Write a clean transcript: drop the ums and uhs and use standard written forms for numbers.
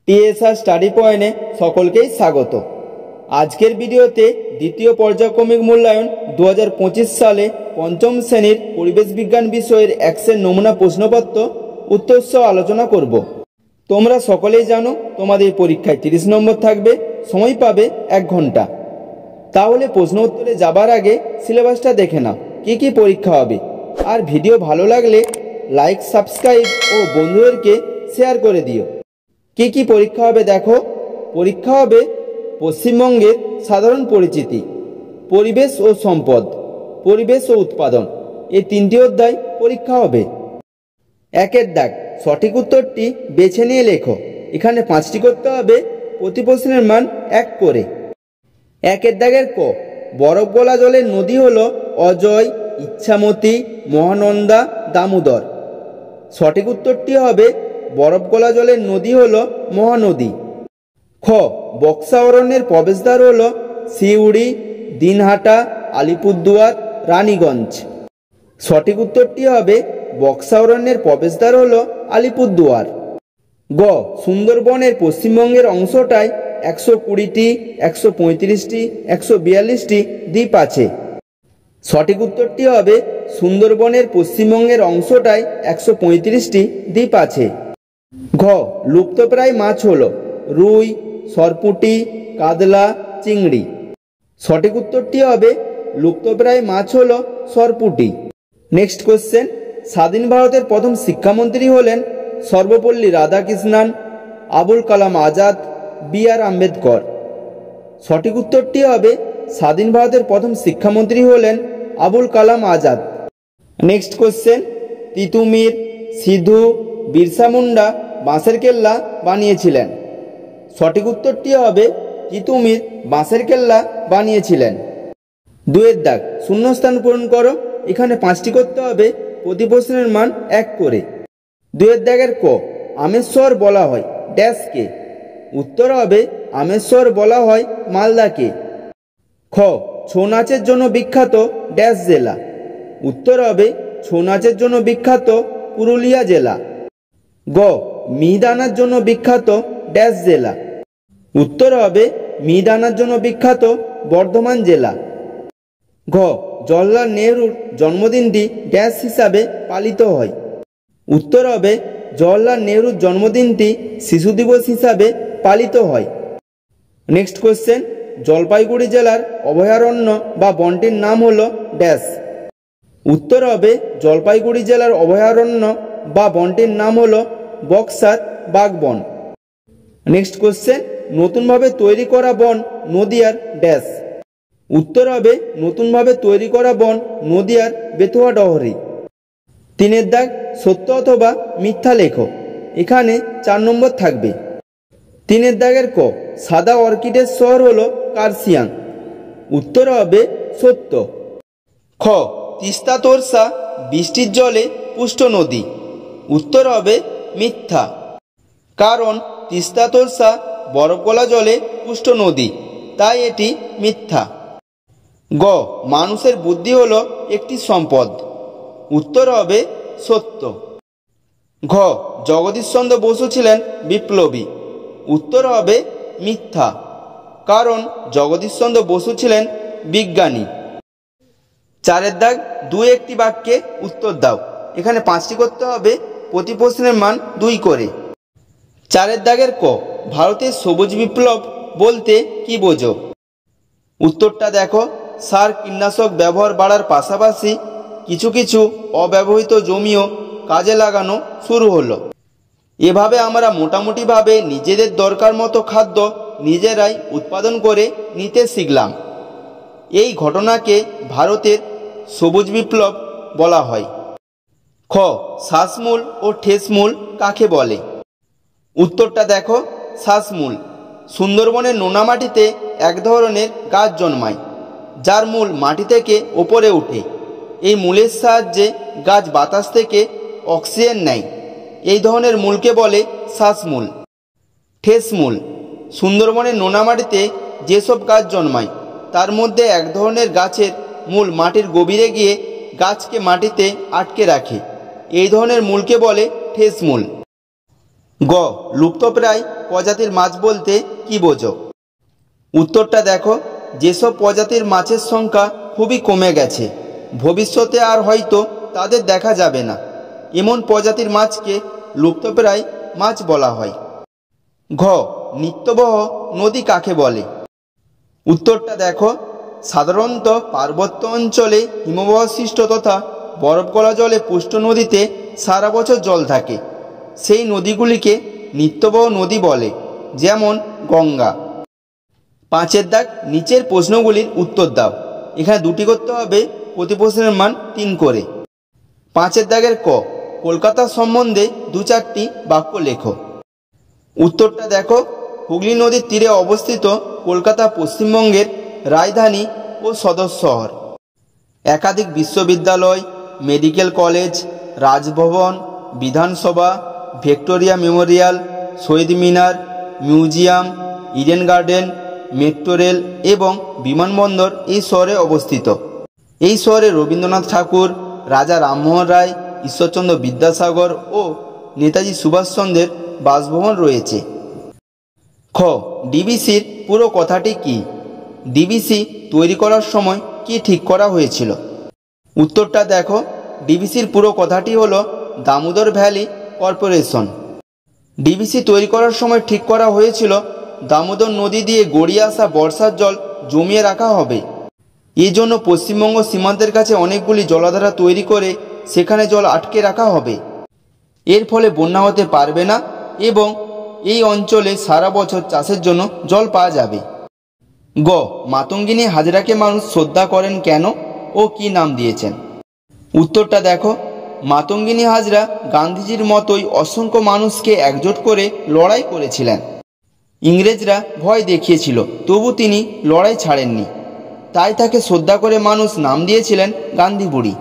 TSR study পয়েন্টে সকলকেই স্বাগত। আজকের ভিডিওতে দ্বিতীয় পর্যায়ক্রমিক মূল্যায়ন 2025 সালে পঞ্চম শ্রেণীর পরিবেশ বিজ্ঞান বিষয়ের এক্সের নমুনা প্রশ্নপত্র উত্তর সহ আলোচনা করব। তোমরা সকলেই জানো তোমাদের পরীক্ষায় 30 নম্বর থাকবে, সময় পাবে 1 ঘন্টা। তাহলে প্রশ্ন উত্তরে যাবার আগে সিলেবাসটা দেখে নাও, কী কী পরীক্ষা হবে। আর ভিডিও ভালো লাগলে লাইক, সাবস্ক্রাইব ও বন্ধুদেরকে শেয়ার করে দিও। কী কী পরীক্ষা হবে দেখো। পরীক্ষা হবে পশ্চিমবঙ্গের সাধারণ পরিচিতি, পরিবেশ ও সম্পদ, পরিবেশ ও উৎপাদন, এই 3টি অধ্যায় পরীক্ষা হবে। 1-এর দাগ, সঠিক উত্তরটি বেছে নিয়ে লেখো। এখানে 5টি করতে হবে, প্রতি প্রশ্নের মান 1 করে। 1-এর দাগের ক, বরফ গলা জলের নদী হলো অজয়, ইচ্ছামতি, মহানন্দা, দামোদর। সঠিক উত্তরটি হবে বরফ গলা জলের নদী হলো মহানদী। খ, বক্সা অরণ্যের প্রবেশদ্বার হলো সিউড়ি, দিনহাটা, আলিপুরদুয়ার, রানীগঞ্জ। সঠিক উত্তরটি হবে বক্সা অরণ্যের প্রবেশদ্বার হলো আলিপুরদুয়ার। গ, সুন্দরবনের পশ্চিমবঙ্গের অংশটায় 120টি, 135টি, 142টি দ্বীপ আছে। সঠিক উত্তরটি হবে সুন্দরবনের পশ্চিমবঙ্গের অংশটায় 135টি দ্বীপ আছে। ঘ, লুপ্তপ্রায় মাছ হলো রুই, সরপুঁটি, কাতলা, চিংড়ি। সঠিক উত্তরটি হবে লুপ্তপ্রায় মাছ হলো সরপুঁটি। নেক্সট কোশ্চেন, স্বাধীন ভারতের প্রথম শিক্ষামন্ত্রী হলেন সর্বপল্লী রাধাকৃষ্ণন, আবুল কালাম আজাদ, বি.আর. আম্বেদকর। সঠিক উত্তরটি হবে স্বাধীন ভারতের প্রথম শিক্ষামন্ত্রী হলেন আবুল কালাম আজাদ। নেক্সট কোশ্চেন, তিতুমির, সিধু, বিরসা মুন্ডা বাঁশের কেল্লা বানিয়েছিলেন। সঠিক উত্তরটি হবে তিতুমির বাঁশের কেল্লা বানিয়েছিলেন। 2-এর দাগ, শূন্যস্থান পূরণ করো। এখানে 5টি করতে হবে, প্রতি প্রশ্নের মান 1 করে। 2-এর দাগের ক, আমেশ্বর বলা হয় ড্যাশকে। উত্তর হবে আমেশ্বর বলা হয় মালদাকে। খ, ছৌ নাচের জন্য বিখ্যাত ড্যাশ জেলা। উত্তর হবে ছৌ নাচের জন্য বিখ্যাত পুরুলিয়া জেলা। গ, মিহিদানার জন্য বিখ্যাত ড্যাশ জেলা। উত্তর হবে মিহিদানার জন্য বিখ্যাত বর্ধমান জেলা। ঘ, জওহরলাল নেহরুর জন্মদিনটি ড্যাশ হিসাবে পালিত হয়। উত্তর হবে জওহরলাল নেহরুর জন্মদিনটি শিশু দিবস হিসাবে পালিত হয়। নেক্সট কোশ্চেন, জলপাইগুড়ি জেলার অভয়ারণ্য বা বনটির নাম হলো ড্যাশ। উত্তর হবে জলপাইগুড়ি জেলার অভয়ারণ্য বা বনটির নাম হলো বক্সার বাঘবন। নেক্সট কোশ্চেন, নতুনভাবে তৈরি করা বন নদিয়ার ড্যাশ। উত্তর হবে নতুনভাবে তৈরি করা বন নদিয়ার বেথুয়া ডহরি। 3-এর দাগ, সত্য অথবা মিথ্যা লেখো। এখানে 4 নম্বর থাকবে। 3-এর দাগের ক, সাদা অর্কিডের শহর হলো কার্শিয়াং। উত্তর হবে সত্য। খ, তিস্তা তোরসা বৃষ্টির জলে পুষ্ট নদী। উত্তর হবে মিথ্যা, কারণ তিস্তা তোরসা বরফ গলা জলে পুষ্ট নদী, তাই এটি মিথ্যা। গ, মানুষের বুদ্ধি হলো একটি সম্পদ। উত্তর হবে সত্য। ঘ, জগদীশচন্দ্র বসু ছিলেন বিপ্লবী। উত্তর হবে মিথ্যা, কারণ জগদীশচন্দ্র বসু ছিলেন বিজ্ঞানী। 4-এর দাগ, 2-একটি বাক্যে উত্তর দাও। এখানে 5টি করতে হবে, প্রতি প্রশ্নের মান 2 করে। 4-এর দাগের ক, ভারতের সবুজ বিপ্লব বলতে কি বোঝো? উত্তরটা দেখো, সার কীটনাশক ব্যবহার বাড়ার পাশাপাশি কিছু কিছু অব্যবহৃত জমিও কাজে লাগানো শুরু হলো। এভাবে আমরা মোটামুটিভাবে নিজেদের দরকার মতো খাদ্য নিজেরাই উৎপাদন করে নিতে শিখলাম। এই ঘটনাকে ভারতের সবুজ বিপ্লব বলা হয়। খ, শ্বাসমূল ও ঠেসমূল কাকে বলে? উত্তরটা দেখো, শ্বাসমূল সুন্দরবনের নোনা মাটিতে এক ধরনের গাছ জন্মায়, যার মূল মাটি থেকে ওপরে ওঠে। এই মূলের সাহায্যে গাছ বাতাস থেকে অক্সিজেন নেয়। এই ধরনের মূলকে বলে শ্বাসমূল। ঠেসমূল সুন্দরবনের নোনা মাটিতে যেসব গাছ জন্মায় তার মধ্যে এক ধরনের গাছের মূল মাটির গভীরে গিয়ে গাছকে মাটিতে আটকে রাখে। এই ধরনের মূলকে বলে ঠেসমূল। গ লুপ্তপ্রায় প্রজাতির মাছ বলতে কি বোঝো? উত্তরটা দেখো, যেসব প্রজাতির মাছের সংখ্যা খুবই কমে গেছে, ভবিষ্যতে আর হয়তো তাদের দেখা যাবে না, এমন প্রজাতির মাছকে লুপ্তপ্রায় মাছ বলা হয়। ঘ নিত্যবহ নদী কাকে বলে? উত্তরটা দেখো, সাধারণত পার্বত্য অঞ্চলে হিমবাহ সৃষ্ট তথা বরফ গলা জলে পুষ্ট নদীতে সারা বছর জল থাকে, সেই নদীগুলিকে নিত্যবহ নদী বলে, যেমন গঙ্গা। 5 দাগ, নিচের প্রশ্নগুলির উত্তর দাও। এখানে দুটি করতে হবে, প্রতি প্রশ্নের মান 3 করে। 5 দাগের ক, কলকাতা সম্বন্ধে 2-4টি বাক্য লেখো। উত্তরটা দেখো, হুগলি নদীর তীরে অবস্থিত কলকাতা পশ্চিমবঙ্গের রাজধানী ও সদর শহর। একাধিক বিশ্ববিদ্যালয়, medical college, Rajbhavan, Vidhansabha, Victoria Memorial, Shaheed Minar, museum, Eden Garden, metro rail এবং বিমানবন্দর এই শহরে অবস্থিত। এই শহরে রবীন্দ্রনাথ ঠাকুর, রাজা রামমোহন রায়, ঈশ্বরচন্দ্র বিদ্যাসাগর ও নেতাজি সুভাষচন্দ্রের বাসভবন রয়েছে। খ ডিবিসির পুরো কথাটি কি? ডিবিসি তৈরি করার সময় কি ঠিক করা হয়েছিল? উত্তরটা দেখো, ডিবিসির পুরো কথাটি হলো দামোদর ভ্যালি কর্পোরেশন। ডিবিসি তৈরি করার সময় ঠিক করা হয়েছিল দামোদর নদী দিয়ে গড়িয়ে আসা বর্ষার জল জমিয়ে রাখা হবে। এই জন্য পশ্চিমবঙ্গ সীমান্তের কাছে অনেকগুলি জলাধার তৈরি করে সেখানে জল আটকে রাখা হবে। এর ফলে বন্যা হতে পারবে না এবং এই অঞ্চলে সারা বছর চাষের জন্য জল পাওয়া যাবে। গ মাতঙ্গিনী হাজরাকে মানুষ শ্রদ্ধা করেন কেন ও কি নাম দিয়েছেন? উত্তরটা দেখো, মাতঙ্গিনী হাজরা গান্ধীজির মতোই অসংখ্য মানুষকে একজোট করে লড়াই করেছিলেন। ইংরেজরা ভয় দেখিয়েছিল, তবু তিনি লড়াই ছাড়েননি, তাই তাকে শ্রদ্ধা করে মানুষ নাম দিয়েছিলেন গান্ধী বুড়ি।